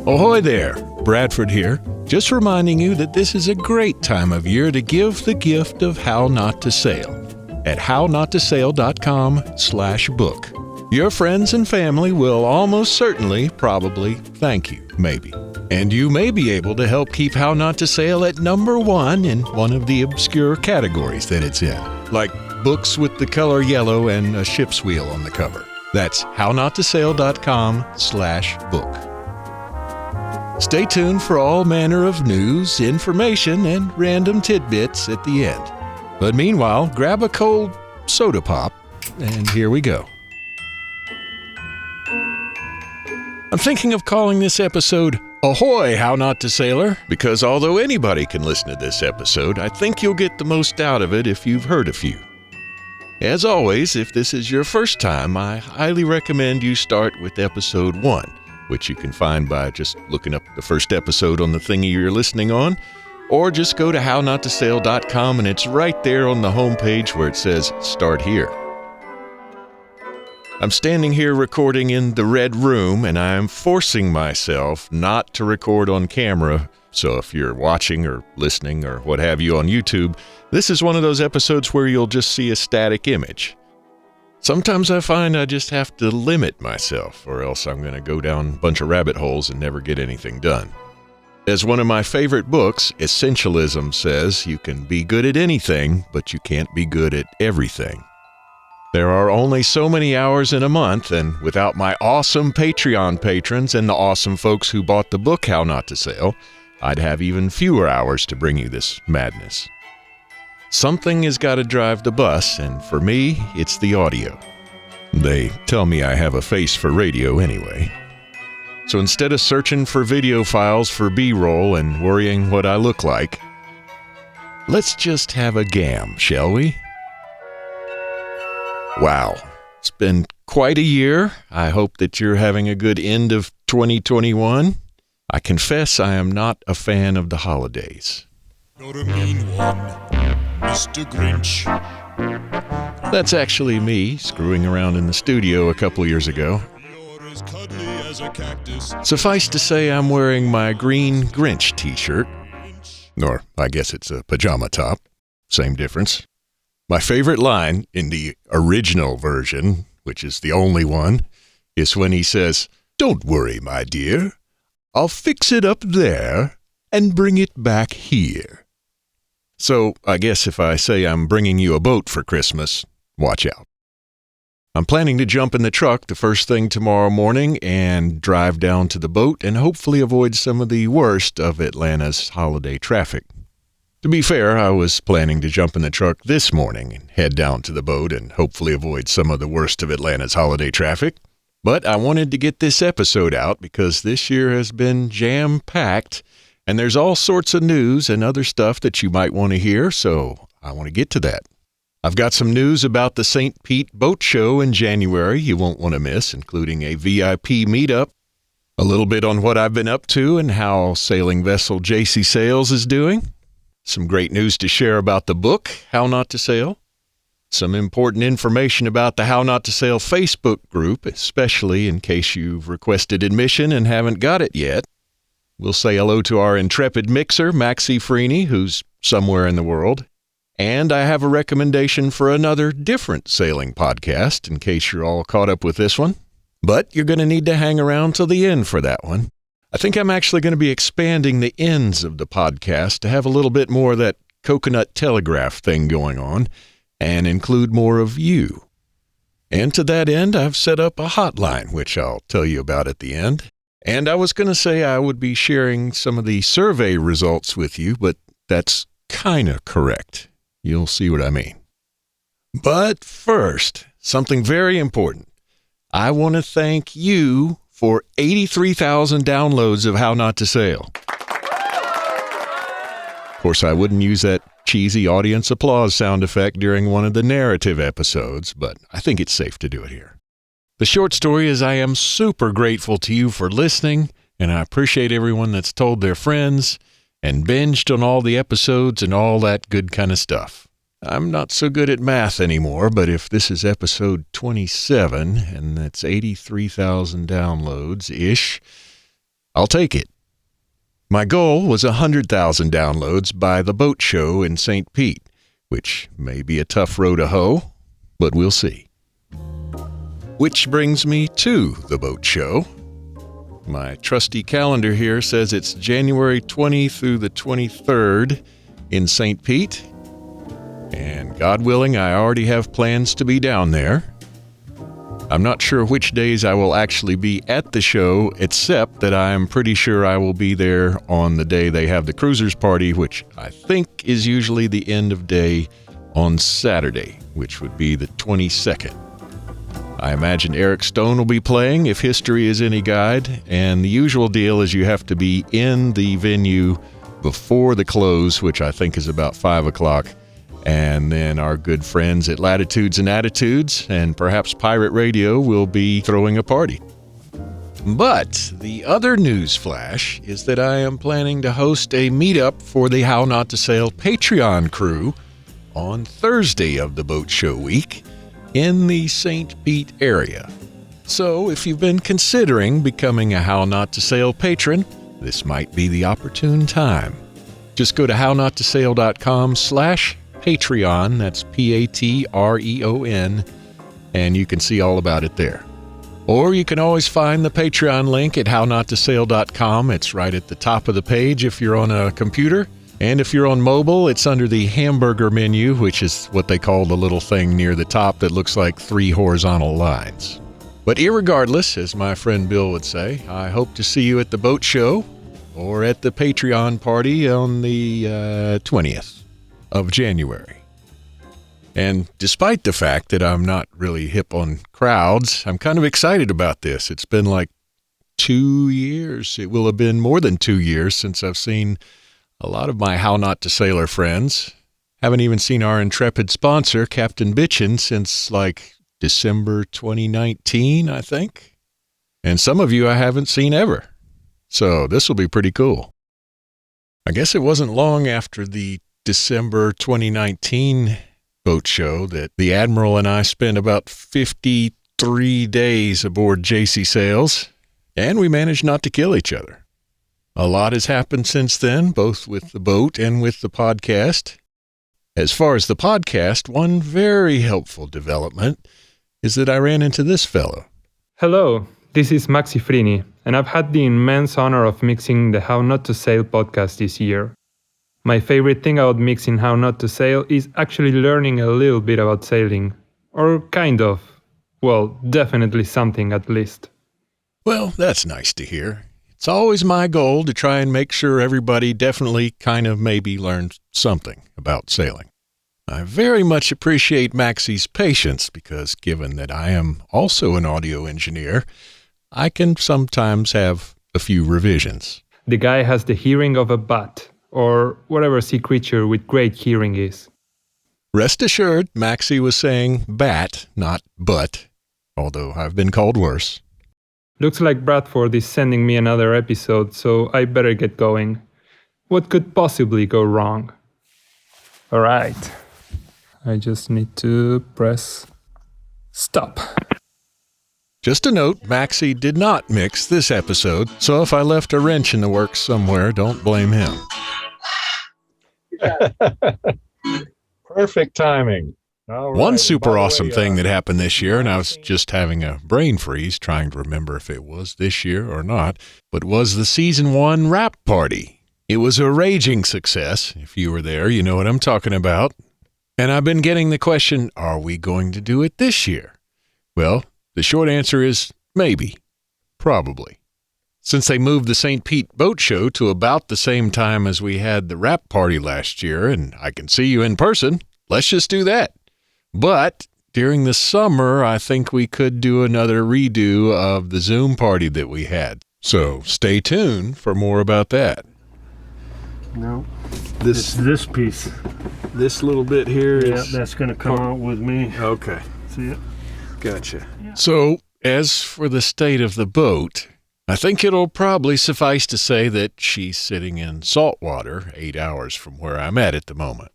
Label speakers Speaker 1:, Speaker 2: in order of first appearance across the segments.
Speaker 1: Ahoy there, Bradford here, just reminding you that this is a great time of year to give the gift of How Not to Sail at HowNotToSail.com/book. Your friends and family will almost certainly, probably, thank you, maybe. And you may be able to help keep How Not to Sail at number 1 in one of the obscure categories that it's in, like books with the color yellow and a ship's wheel on the cover. That's HowNotToSail.com/book. Stay tuned for all manner of news, information, and random tidbits at the end. But meanwhile, grab a cold soda pop, and here we go. I'm thinking of calling this episode Ahoy, How Not to Sailor, because although anybody can listen to this episode, I think you'll get the most out of it if you've heard a few. As always, if this is your first time, I highly recommend you start with episode 1, which you can find by just looking up the first episode on the thingy you're listening on, or just go to HowNotToSail.com and it's right there on the homepage where it says Start Here. I'm standing here recording in the Red Room, and I'm forcing myself not to record on camera, so if you're watching or listening or what have you on YouTube, this is one of those episodes where you'll just see a static image. Sometimes I find I just have to limit myself, or else I'm going to go down a bunch of rabbit holes and never get anything done. As one of my favorite books, Essentialism, says, you can be good at anything, but you can't be good at everything. There are only so many hours in a month, and without my awesome Patreon patrons and the awesome folks who bought the book How Not to Sail, I'd have even fewer hours to bring you this madness. Something has got to drive the bus, and for me, it's the audio. They tell me I have a face for radio anyway. So instead of searching for video files for B-roll and worrying what I look like, let's just have a gam, shall we? Wow, it's been quite a year. I hope that you're having a good end of 2021. I confess I am not a fan of the holidays.
Speaker 2: You're a mean one, Mr. Grinch.
Speaker 1: That's actually me screwing around in the studio a couple years ago.
Speaker 2: You're as cuddly as a cactus.
Speaker 1: Suffice to say, I'm wearing my green Grinch t-shirt. Or I guess it's a pajama top. Same difference. My favorite line in the original version, which is the only one, is when he says, "Don't worry, my dear. I'll fix it up there and bring it back here." So I guess if I say I'm bringing you a boat for Christmas, watch out. I'm planning to jump in the truck the first thing tomorrow morning and drive down to the boat and hopefully avoid some of the worst of Atlanta's holiday traffic. To be fair, I was planning to jump in the truck this morning and head down to the boat and hopefully avoid some of the worst of Atlanta's holiday traffic. But I wanted to get this episode out because this year has been jam-packed, and there's all sorts of news and other stuff that you might want to hear, so I want to get to that. I've got some news about the St. Pete Boat Show in January you won't want to miss, including a VIP meetup, a little bit on what I've been up to and how sailing vessel JC Sails is doing, some great news to share about the book, How Not to Sail, some important information about the How Not to Sail Facebook group, especially in case you've requested admission and haven't got it yet. We'll say hello to our intrepid mixer, Maxie Freeney, who's somewhere in the world. And I have a recommendation for another different sailing podcast, in case you're all caught up with this one. But you're going to need to hang around till the end for that one. I think I'm actually going to be expanding the ends of the podcast to have a little bit more of that coconut telegraph thing going on and include more of you. And to that end, I've set up a hotline, which I'll tell you about at the end. And I was going to say I would be sharing some of the survey results with you, but that's kind of correct. You'll see what I mean. But first, something very important. I want to thank you for 83,000 downloads of How Not to Sail. Of course, I wouldn't use that cheesy audience applause sound effect during one of the narrative episodes, but I think it's safe to do it here. The short story is I am super grateful to you for listening, and I appreciate everyone that's told their friends and binged on all the episodes and all that good kind of stuff. I'm not so good at math anymore, but if this is episode 27, and that's 83,000 downloads-ish, I'll take it. My goal was 100,000 downloads by the boat show in St. Pete, which may be a tough row to hoe, but we'll see. Which brings me to the boat show. My trusty calendar here says it's January 20 through the 23rd in St. Pete. And God willing, I already have plans to be down there. I'm not sure which days I will actually be at the show, except that I'm pretty sure I will be there on the day they have the cruisers party, which I think is usually the end of day on Saturday, which would be the 22nd. I imagine Eric Stone will be playing, if history is any guide, and the usual deal is you have to be in the venue before the close, which I think is about 5 o'clock, and then our good friends at Latitudes and Attitudes and perhaps Pirate Radio will be throwing a party. But the other news flash is that I am planning to host a meetup for the How Not to Sail Patreon crew on Thursday of the boat show week in the St. Pete area. So if you've been considering becoming a How Not to Sail patron, this might be the opportune time. Just go to HowNotToSail.com/Patreon, that's Patreon, and you can see all about it there. Or you can always find the Patreon link at HowNotToSail.com. It's right at the top of the page if you're on a computer. And if you're on mobile, it's under the hamburger menu, which is what they call the little thing near the top that looks like 3 horizontal lines. But irregardless, as my friend Bill would say, I hope to see you at the boat show or at the Patreon party on the 20th of January. And despite the fact that I'm not really hip on crowds, I'm kind of excited about this. It's been like 2 years. It will have been more than 2 years since I've seen a lot of my How Not to Sailor friends. Haven't even seen our intrepid sponsor, Captain Bitchin, since like December 2019, I think. And some of you I haven't seen ever. So this will be pretty cool. I guess it wasn't long after the December 2019 boat show that the Admiral and I spent about 53 days aboard JC Sails, and we managed not to kill each other. A lot has happened since then, both with the boat and with the podcast. As far as the podcast, one very helpful development is that I ran into this fellow.
Speaker 3: Hello, this is Maxi Frini, and I've had the immense honor of mixing the How Not to Sail podcast this year. My favorite thing about mixing How Not to Sail is actually learning a little bit about sailing. Or kind of. Well, definitely something at least.
Speaker 1: Well, that's nice to hear. It's always my goal to try and make sure everybody definitely kind of maybe learns something about sailing. I very much appreciate Maxi's patience because given that I am also an audio engineer, I can sometimes have a few revisions.
Speaker 3: The guy has the hearing of a bat, or whatever sea creature with great hearing is.
Speaker 1: Rest assured, Maxi was saying bat, not butt, although I've been called worse.
Speaker 3: Looks like Bradford is sending me another episode, so I better get going. What could possibly go wrong? Alright. I just need to press stop.
Speaker 1: Just a note, Maxi did not mix this episode, so if I left a wrench in the works somewhere, don't blame him.
Speaker 4: Perfect timing. All
Speaker 1: One
Speaker 4: right.
Speaker 1: super
Speaker 4: By the
Speaker 1: awesome
Speaker 4: way,
Speaker 1: thing that happened this year, and I was just having a brain freeze trying to remember if it was this year or not, but was the Season 1 rap party. It was a raging success. If you were there, you know what I'm talking about. And I've been getting the question, are we going to do it this year? Well, the short answer is maybe, probably. Since they moved the St. Pete Boat Show to about the same time as we had the rap party last year, and I can see you in person, let's just do that. But during the summer, I think we could do another redo of the Zoom party that we had. So stay tuned for more about that.
Speaker 4: No, this piece.
Speaker 1: This little bit here is...
Speaker 4: Yeah, that's going to come out with me.
Speaker 1: Okay.
Speaker 4: See it?
Speaker 1: Gotcha. Yeah. So, as for the state of the boat, I think it'll probably suffice to say that she's sitting in salt water 8 hours from where I'm at the moment.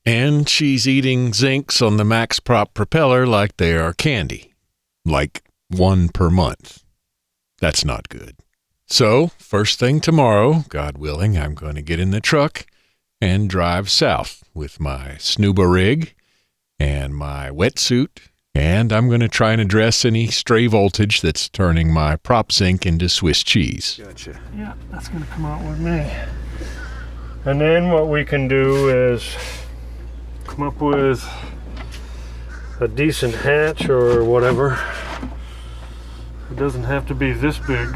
Speaker 1: And she's eating zincs on the max prop propeller like they are candy. Like 1 per month. That's not good. So, first thing tomorrow, God willing, I'm going to get in the truck and drive south with my snuba rig and my wetsuit, and I'm going to try and address any stray voltage that's turning my prop zinc into Swiss cheese.
Speaker 4: Gotcha. Yeah, that's going to come out with me. And then what we can do is come up with a decent hatch or whatever. It doesn't have to be this big.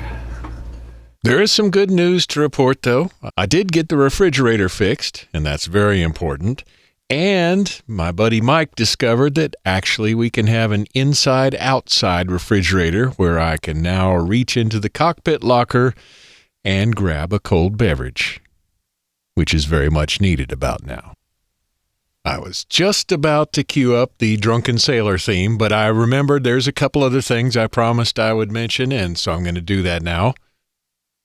Speaker 1: There is some good news to report, though. I did get the refrigerator fixed, and that's very important. And my buddy Mike discovered that actually we can have an inside-outside refrigerator where I can now reach into the cockpit locker and grab a cold beverage, which is very much needed about now. I was just about to cue up the Drunken Sailor theme, but I remembered there's a couple other things I promised I would mention, and so I'm going to do that now.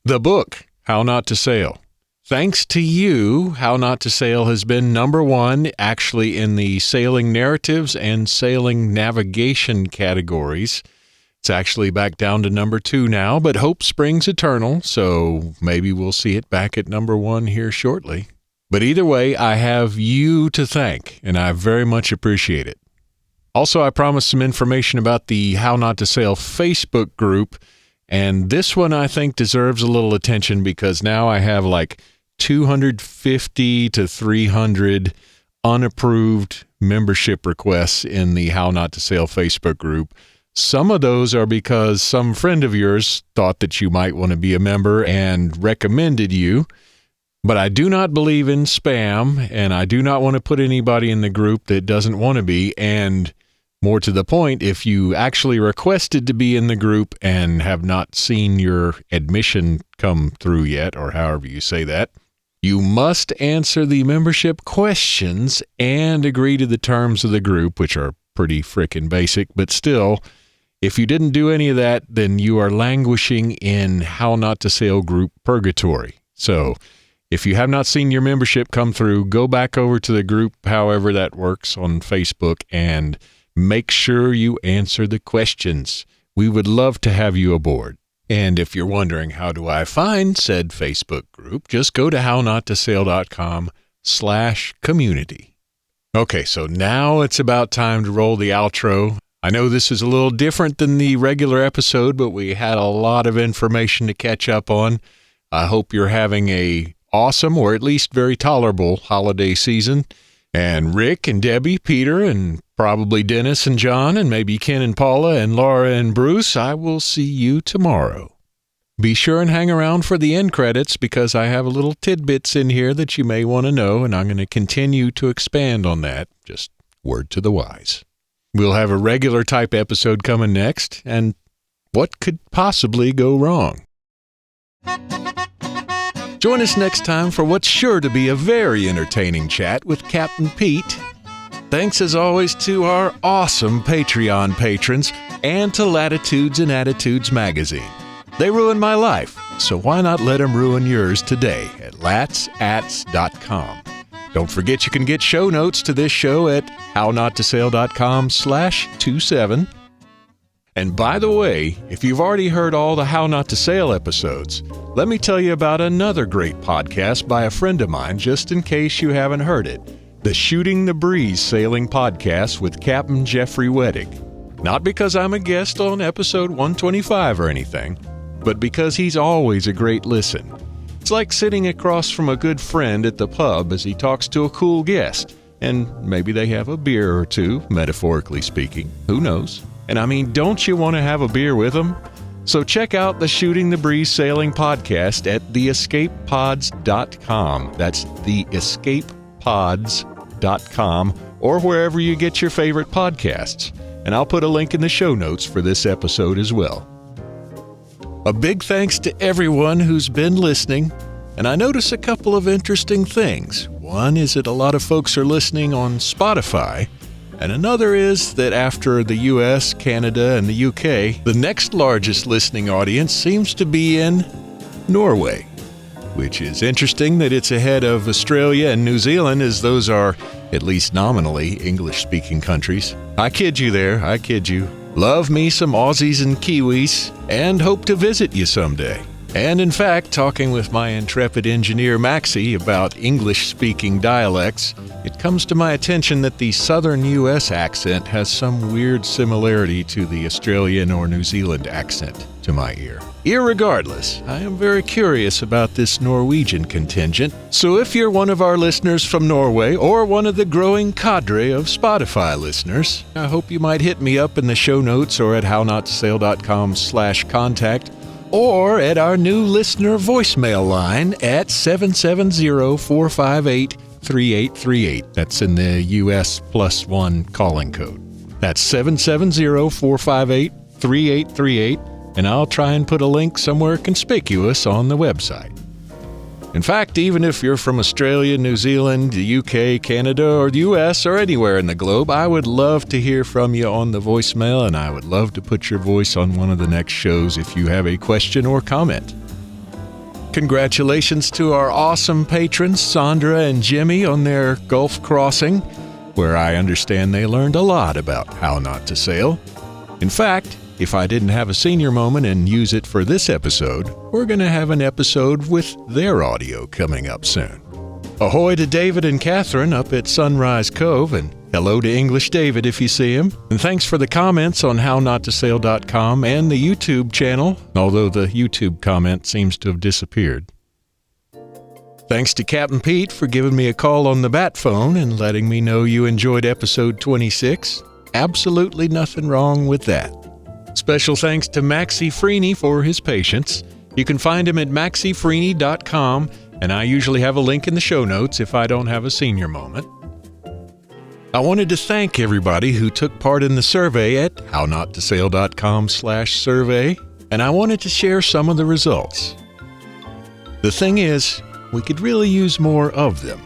Speaker 1: The book, How Not to Sail. Thanks to you, How Not to Sail has been number one actually in the sailing narratives and sailing navigation categories. It's actually back down to number 2 now, but hope springs eternal, so maybe we'll see it back at number 1 here shortly. But either way, I have you to thank, and I very much appreciate it. Also, I promised some information about the How Not to Sail Facebook group, and this one I think deserves a little attention because now I have like 250 to 300 unapproved membership requests in the How Not to Sail Facebook group. Some of those are because some friend of yours thought that you might want to be a member and recommended you. But I do not believe in spam, and I do not want to put anybody in the group that doesn't want to be. And more to the point, if you actually requested to be in the group and have not seen your admission come through yet, or however you say that, you must answer the membership questions and agree to the terms of the group, which are pretty frickin' basic. But still, if you didn't do any of that, then you are languishing in How Not to Sail group purgatory. So if you have not seen your membership come through, go back over to the group, however that works on Facebook, and make sure you answer the questions. We would love to have you aboard. And if you're wondering how do I find said Facebook group, just go to HowNotToSail.com/community. Okay, so now it's about time to roll the outro. I know this is a little different than the regular episode, but we had a lot of information to catch up on. I hope you're having a awesome, or at least very tolerable, holiday season. And Rick and Debbie, Peter, and probably Dennis and John, and maybe Ken and Paula, and Laura and Bruce, I will see you tomorrow. Be sure and hang around for the end credits because I have a little tidbits in here that you may want to know, and I'm going to continue to expand on that. Just word to the wise. We'll have a regular type episode coming next, and what could possibly go wrong? Join us next time for what's sure to be a very entertaining chat with Captain Pete. Thanks as always to our awesome Patreon patrons and to Latitudes and Attitudes magazine. They ruined my life, so why not let them ruin yours today at latsats.com. Don't forget you can get show notes to this show at HowNotToSail.com/27. And by the way, if you've already heard all the How Not to Sail episodes, let me tell you about another great podcast by a friend of mine, just in case you haven't heard it. The Shooting the Breeze Sailing Podcast with Captain Jeffrey Weddick. Not because I'm a guest on episode 125 or anything, but because he's always a great listen. It's like sitting across from a good friend at the pub as he talks to a cool guest, and maybe they have a beer or two, metaphorically speaking. Who knows? And I mean, don't you want to have a beer with them? So check out the Shooting the Breeze Sailing Podcast at theescapepods.com. That's theescapepods.com, or wherever you get your favorite podcasts. And I'll put a link in the show notes for this episode as well. A big thanks to everyone who's been listening. And I notice a couple of interesting things. One is that a lot of folks are listening on Spotify. And another is that after the US, Canada, and the UK, the next largest listening audience seems to be in Norway, which is interesting that it's ahead of Australia and New Zealand, as those are, at least nominally, English-speaking countries. I kid you there, I kid you. Love me some Aussies and Kiwis, and hope to visit you someday. And in fact, talking with my intrepid engineer Maxie about English-speaking dialects, it comes to my attention that the southern U.S. accent has some weird similarity to the Australian or New Zealand accent to my ear. Irregardless, I am very curious about this Norwegian contingent, so if you're one of our listeners from Norway or one of the growing cadre of Spotify listeners, I hope you might hit me up in the show notes or at HowNotToSail.com/contact, or at our new listener voicemail line at 770-458-3838. That's in the US +1 calling code. That's 770-458-3838, and I'll try and put a link somewhere conspicuous on the website. In fact, even if you're from Australia, New Zealand, the UK, Canada, or the US, or anywhere in the globe, I would love to hear from you on the voicemail, and I would love to put your voice on one of the next shows if you have a question or comment. Congratulations to our awesome patrons, Sandra and Jimmy, on their Gulf crossing, where I understand they learned a lot about how not to sail. In fact, if I didn't have a senior moment and use it for this episode, we're going to have an episode with their audio coming up soon. Ahoy to David and Catherine up at Sunrise Cove, and hello to English David if you see him. And thanks for the comments on HowNotToSail.com and the YouTube channel, although the YouTube comment seems to have disappeared. Thanks to Captain Pete for giving me a call on the bat phone and letting me know you enjoyed episode 26. Absolutely nothing wrong with that. Special thanks to Maxie Freeney for his patience. You can find him at maxiefreeney.com, and I usually have a link in the show notes if I don't have a senior moment. I wanted to thank everybody who took part in the survey at HowNotToSail.com/survey, and I wanted to share some of the results. The thing is, we could really use more of them.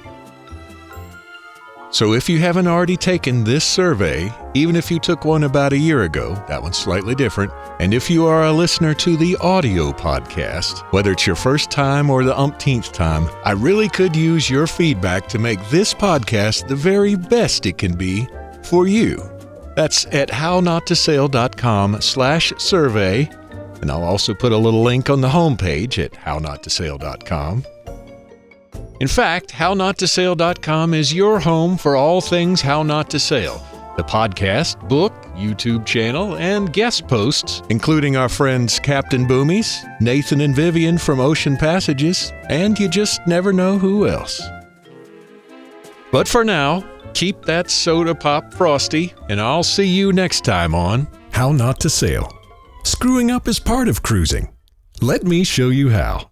Speaker 1: So if you haven't already taken this survey, even if you took one about a year ago, that one's slightly different, and if you are a listener to the audio podcast, whether it's your first time or the umpteenth time, I really could use your feedback to make this podcast the very best it can be for you. That's at HowNotToSail.com/survey, and I'll also put a little link on the homepage at HowNotToSail.com. In fact, HowNotToSail.com is your home for all things How Not to Sail. The podcast, book, YouTube channel, and guest posts, including our friends Captain Boomies, Nathan and Vivian from Ocean Passages, and you just never know who else. But for now, keep that soda pop frosty, and I'll see you next time on How Not to Sail. Screwing up is part of cruising. Let me show you how.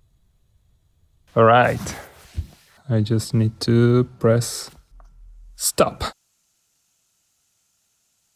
Speaker 3: All right. I just need to press stop.